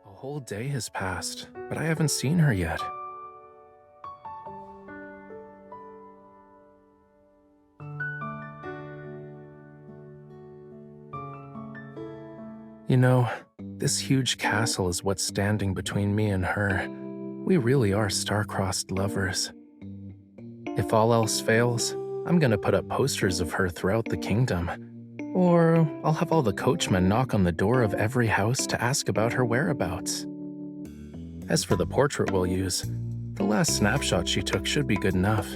A whole day has passed, but I haven't seen her yet. You know, this huge castle is what's standing between me and her. We really are star-crossed lovers. If all else fails, I'm gonna put up posters of her throughout the kingdom. Or I'll have all the coachmen knock on the door of every house to ask about her whereabouts. As for the portrait we'll use, the last snapshot she took should be good enough.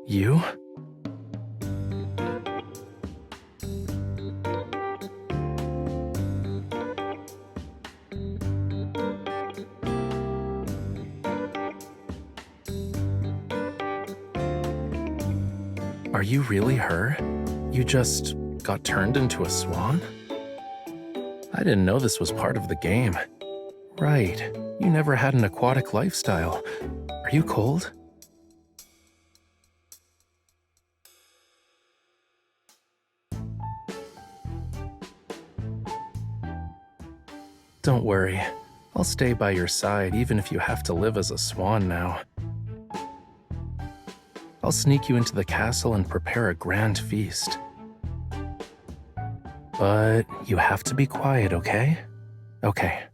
You? Are you really her? You just got turned into a swan? I didn't know this was part of the game. Right, you never had an aquatic lifestyle. Are you cold? Don't worry, I'll stay by your side even if you have to live as a swan now. I'll sneak you into the castle and prepare a grand feast. But you have to be quiet, okay? Okay.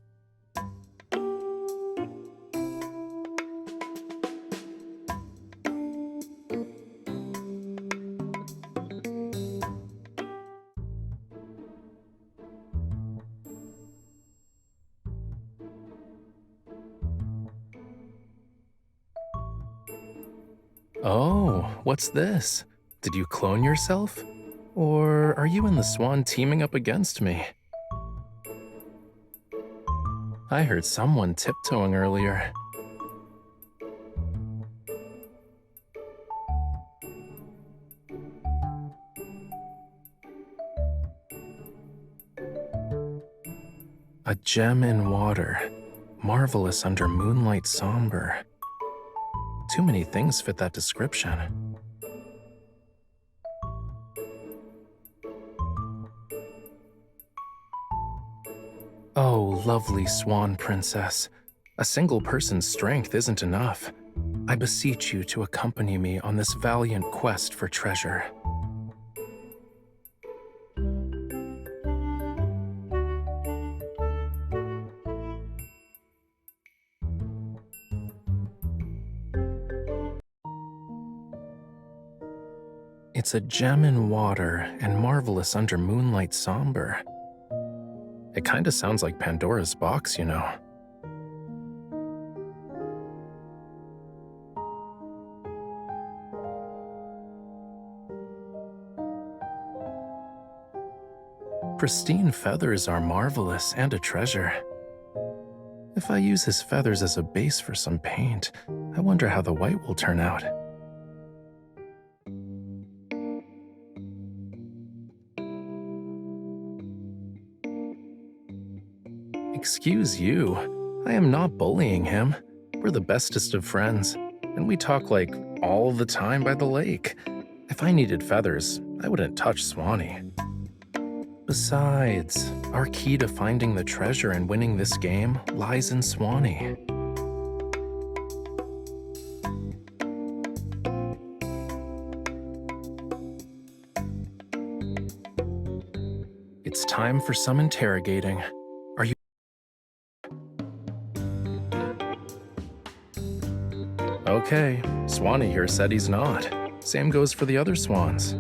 Oh, what's this? Did you clone yourself? Or are you and the swan teaming up against me? I heard someone tiptoeing earlier. A gem in water, marvelous under moonlight somber. Too many things fit that description. Oh, lovely swan princess. A single person's strength isn't enough. I beseech you to accompany me on this valiant quest for treasure. It's a gem in water and marvelous under moonlight somber. It kinda sounds like Pandora's box, you know. Pristine feathers are marvelous and a treasure. If I use his feathers as a base for some paint, I wonder how the white will turn out. Excuse you, I am not bullying him. We're the bestest of friends, and we talk like all the time by the lake. If I needed feathers, I wouldn't touch Swanee. Besides, our key to finding the treasure and winning this game lies in Swanee. It's time for some interrogating. Are you... Okay, Swanee here said he's not. Same goes for the other swans.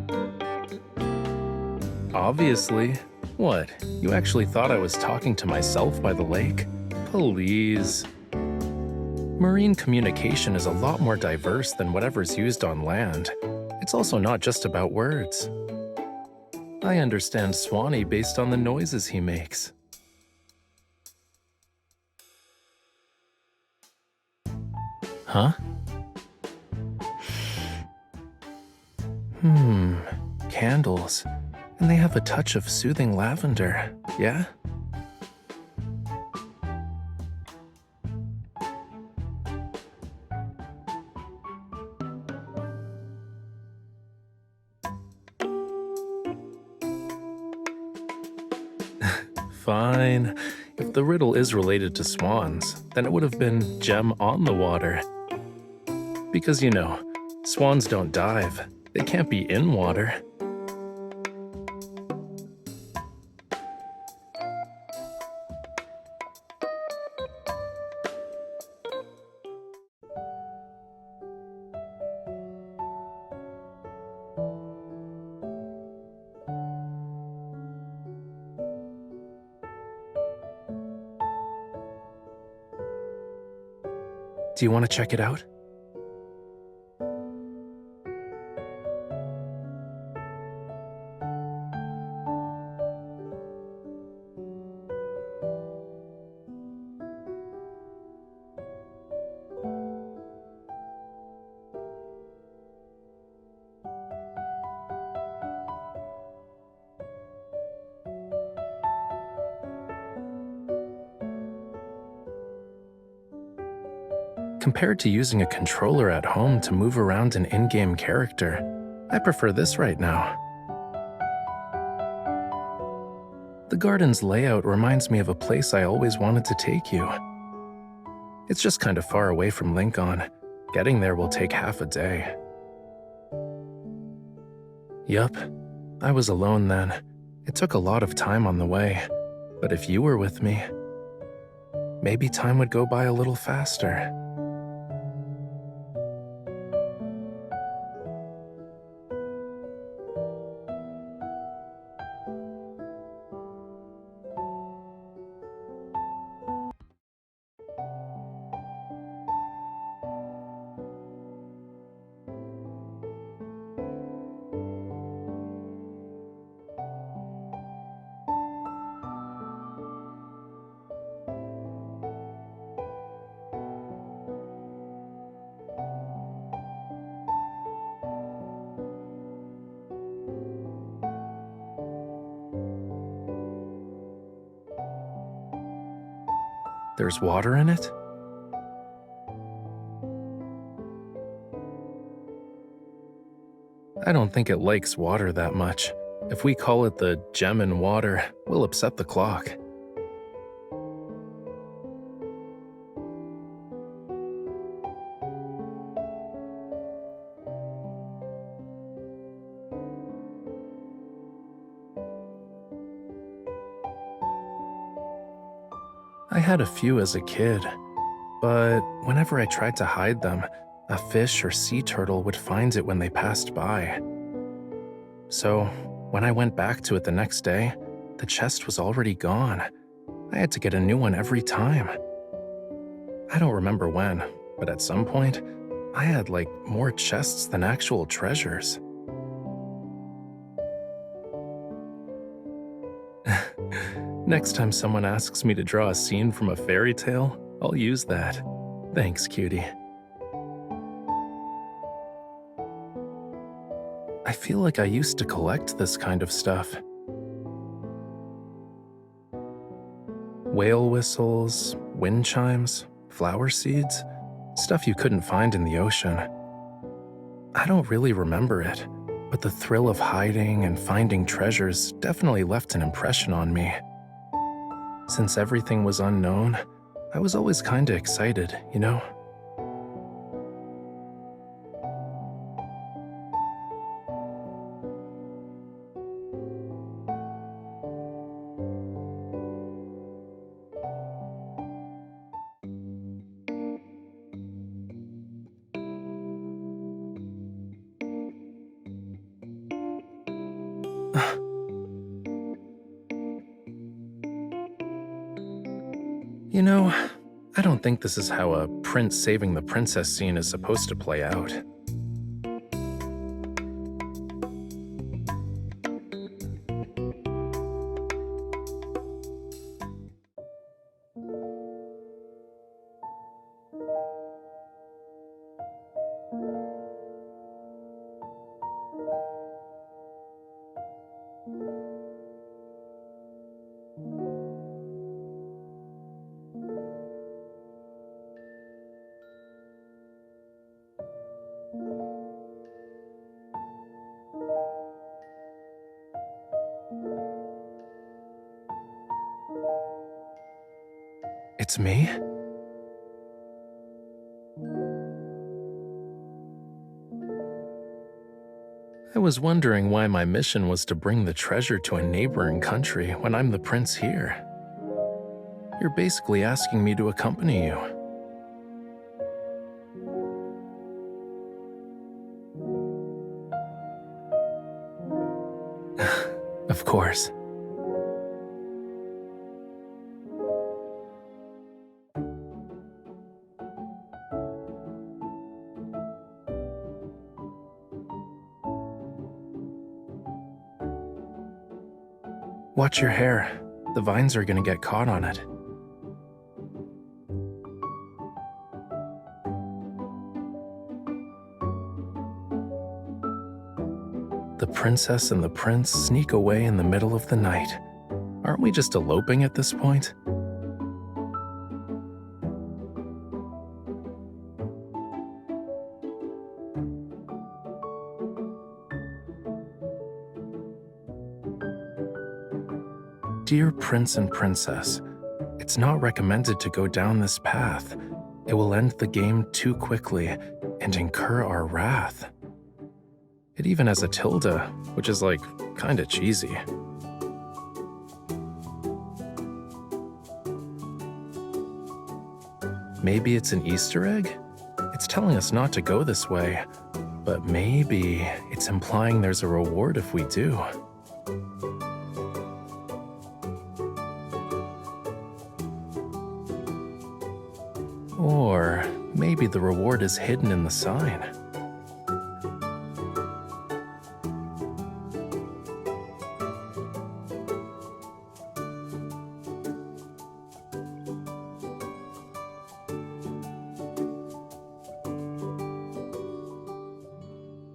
Obviously. What, you actually thought I was talking to myself by the lake? Please. Marine communication is a lot more diverse than whatever's used on land. It's also not just about words. I understand Swanee based on the noises he makes. Huh? Candles. And they have a touch of soothing lavender, yeah? Fine. If the riddle is related to swans, then it would have been gem on the water. Because swans don't dive. They can't be in water. Do you want to check it out? Compared to using a controller at home to move around an in-game character, I prefer this right now. The garden's layout reminds me of a place I always wanted to take you. It's just kind of far away from Lincoln. Getting there will take half a day. Yup, I was alone then. It took a lot of time on the way, but if you were with me, maybe time would go by a little faster. There's water in it? I don't think it likes water that much. If we call it the gem in water, we'll upset the clock. I had a few as a kid, but whenever I tried to hide them, a fish or sea turtle would find it when they passed by. So, when I went back to it the next day, the chest was already gone. I had to get a new one every time. I don't remember when, but at some point, I had more chests than actual treasures. Next time someone asks me to draw a scene from a fairy tale, I'll use that. Thanks, cutie. I feel like I used to collect this kind of stuff. Whale whistles, wind chimes, flower seeds, stuff you couldn't find in the ocean. I don't really remember it, but the thrill of hiding and finding treasures definitely left an impression on me. Since everything was unknown, I was always kinda excited, you know? You know, I don't think this is how a prince saving the princess scene is supposed to play out. It's me? I was wondering why my mission was to bring the treasure to a neighboring country when I'm the prince here. You're basically asking me to accompany you. Of course. Watch your hair. The vines are gonna get caught on it. The princess and the prince sneak away in the middle of the night. Aren't we just eloping at this point? Dear Prince and Princess, it's not recommended to go down this path. It will end the game too quickly and incur our wrath. It even has a tilde, which is like kinda cheesy. Maybe it's an Easter egg? It's telling us not to go this way, but maybe it's implying there's a reward if we do. Or maybe the reward is hidden in the sign.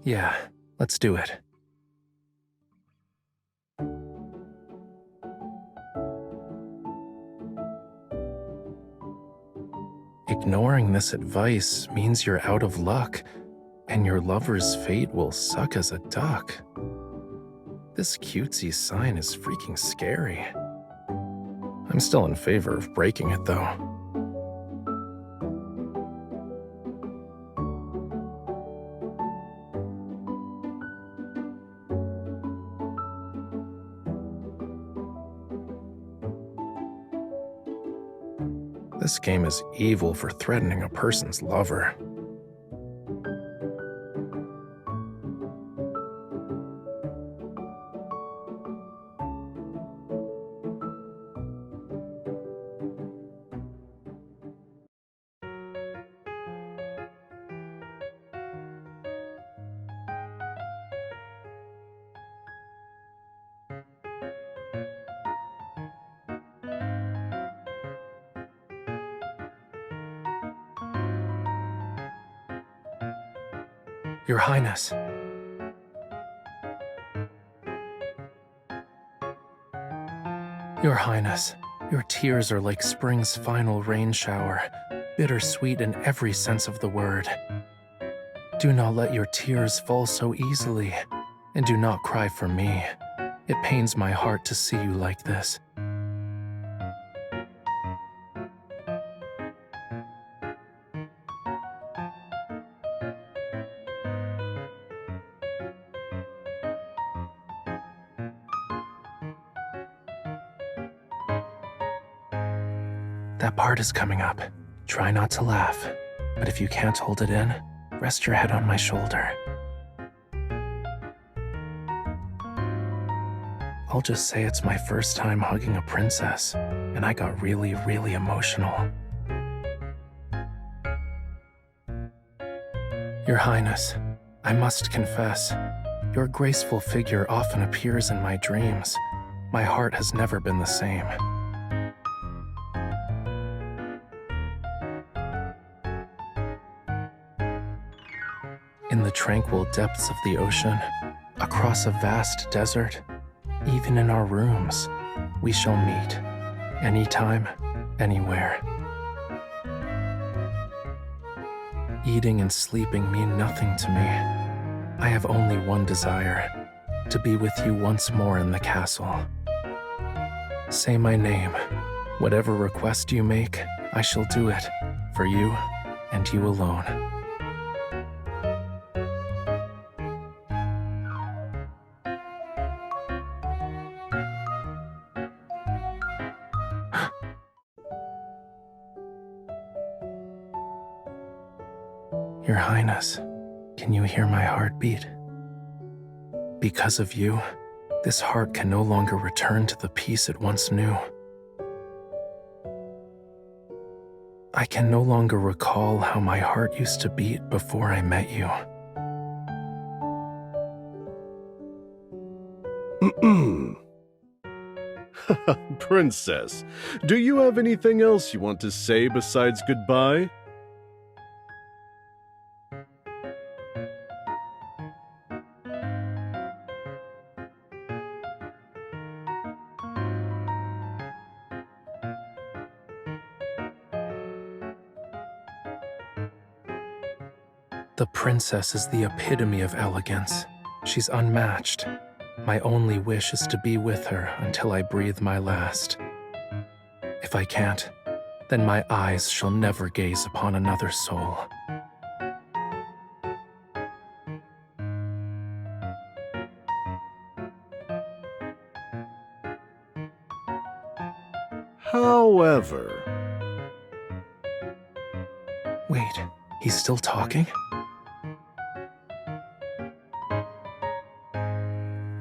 Yeah, let's do it. Ignoring this advice means you're out of luck, and your lover's fate will suck as a duck. This cutesy sign is freaking scary. I'm still in favor of breaking it, though. This game is evil for threatening a person's lover. Your Highness. Your Highness, your tears are like spring's final rain shower, bittersweet in every sense of the word. Do not let your tears fall so easily, and do not cry for me. It pains my heart to see you like this. That part is coming up. Try not to laugh, but if you can't hold it in, rest your head on my shoulder. I'll just say it's my first time hugging a princess, and I got really, really emotional. Your Highness, I must confess, your graceful figure often appears in my dreams. My heart has never been the same. In the tranquil depths of the ocean, across a vast desert, even in our rooms, we shall meet, anytime, anywhere. Eating and sleeping mean nothing to me. I have only one desire, to be with you once more in the castle. Say my name. Whatever request you make, I shall do it, for you and you alone. Your Highness, can you hear my heartbeat? Because of you, this heart can no longer return to the peace it once knew. I can no longer recall how my heart used to beat before I met you. Princess, do you have anything else you want to say besides goodbye? The princess is the epitome of elegance. She's unmatched. My only wish is to be with her until I breathe my last. If I can't, then my eyes shall never gaze upon another soul. However... Wait, he's still talking?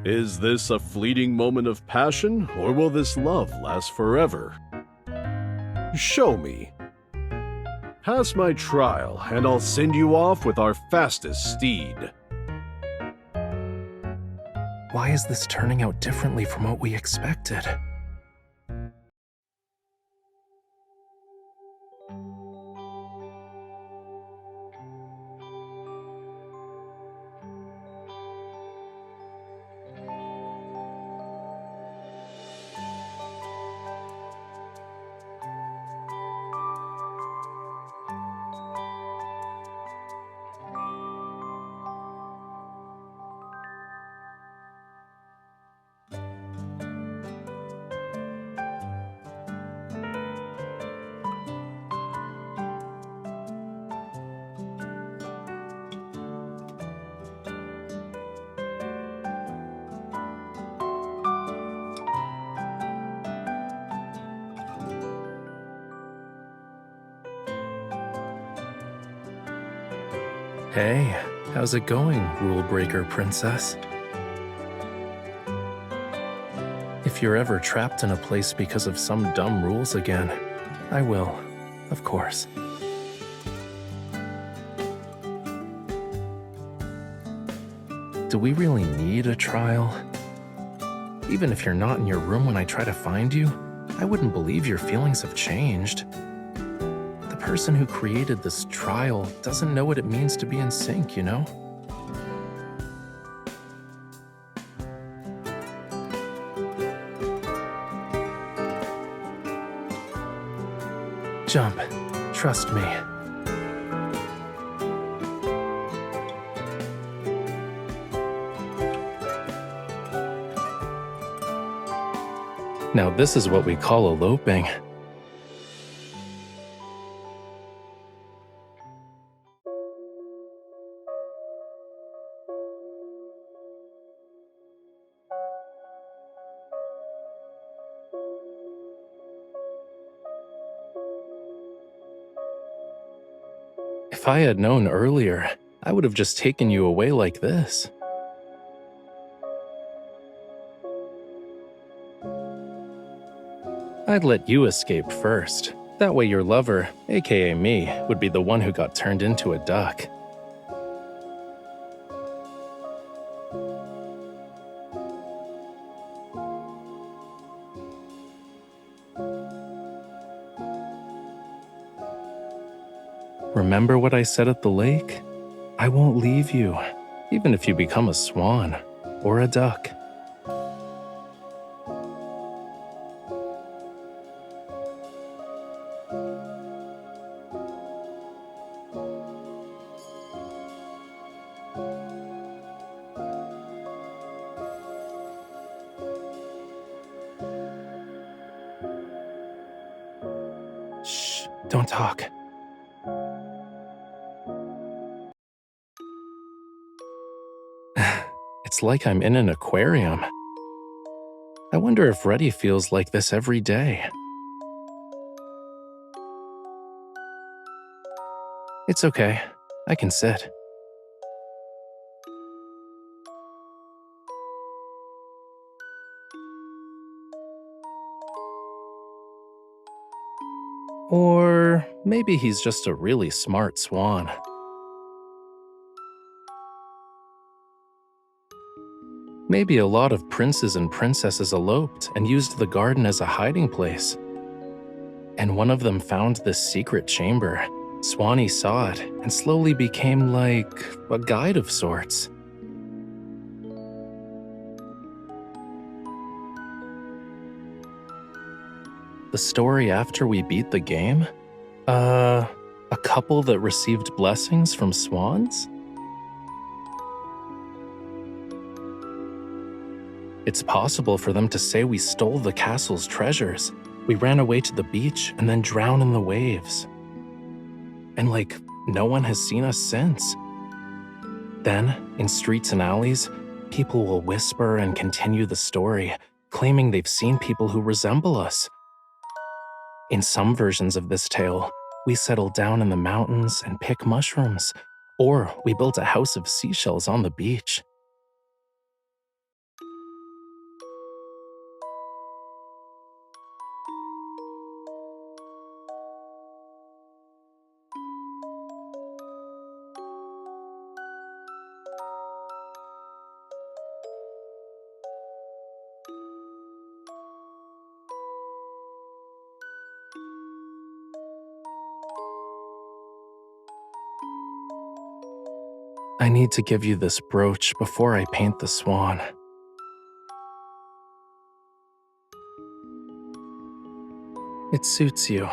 Is this a fleeting moment of passion, or will this love last forever? Show me. Pass my trial, and I'll send you off with our fastest steed. Why is this turning out differently from what we expected? Hey, how's it going, rule breaker princess? If you're ever trapped in a place because of some dumb rules again, I will, of course. Do we really need a trial? Even if you're not in your room when I try to find you, I wouldn't believe your feelings have changed. The person who created this trial doesn't know what it means to be in sync, you know? Jump. Trust me. Now this is what we call eloping. If I had known earlier, I would have just taken you away like this. I'd let you escape first. That way your lover, aka me, would be the one who got turned into a duck. Remember what I said at the lake? I won't leave you, even if you become a swan or a duck. Shh. Don't talk. It's like I'm in an aquarium. I wonder if Reddy feels like this every day. It's okay. I can sit. Or maybe he's just a really smart swan. Maybe a lot of princes and princesses eloped and used the garden as a hiding place. And one of them found this secret chamber. Swanee saw it and slowly became like a guide of sorts. The story after we beat the game? A couple that received blessings from swans? It's possible for them to say we stole the castle's treasures. We ran away to the beach and then drowned in the waves. And no one has seen us since. Then, in streets and alleys, people will whisper and continue the story, claiming they've seen people who resemble us. In some versions of this tale, we settle down in the mountains and pick mushrooms, or we built a house of seashells on the beach. I need to give you this brooch before I paint the swan. It suits you.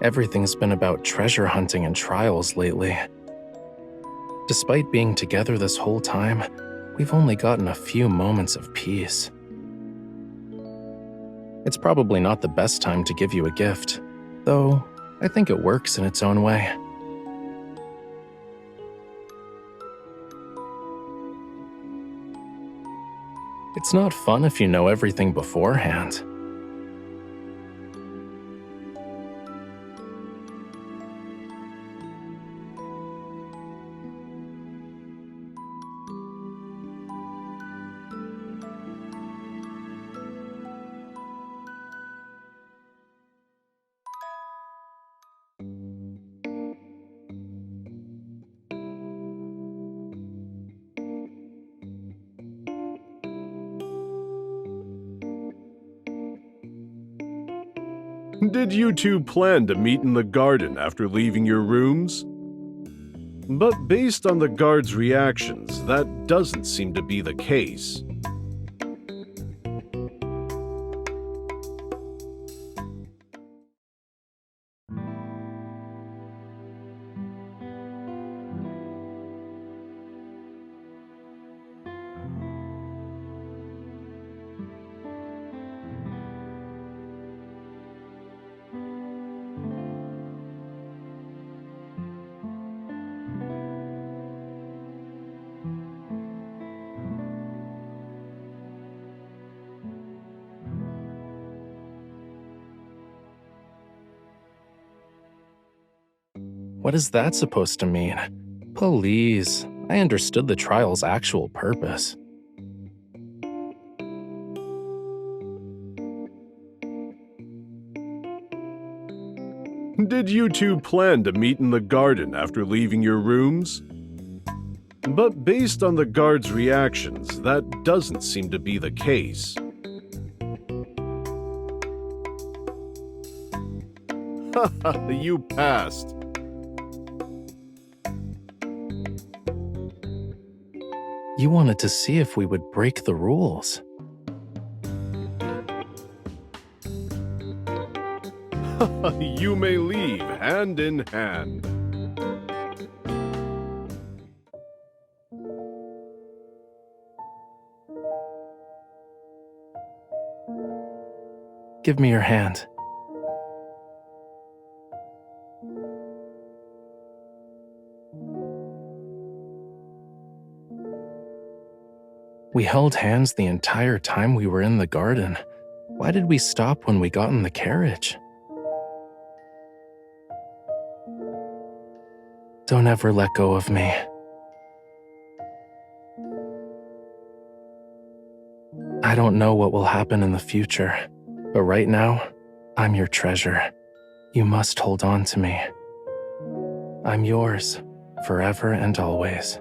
Everything's been about treasure hunting and trials lately. Despite being together this whole time, we've only gotten a few moments of peace. It's probably not the best time to give you a gift, though I think it works in its own way. It's not fun if you know everything beforehand. Did you two plan to meet in the garden after leaving your rooms? But based on the guard's reactions, that doesn't seem to be the case. What is that supposed to mean? Please, I understood the trial's actual purpose. Did you two plan to meet in the garden after leaving your rooms? But based on the guard's reactions, that doesn't seem to be the case. Haha, you passed. You wanted to see if we would break the rules. You may leave hand in hand. Give me your hand. We held hands the entire time we were in the garden. Why did we stop when we got in the carriage? Don't ever let go of me. I don't know what will happen in the future, but right now, I'm your treasure. You must hold on to me. I'm yours, forever and always.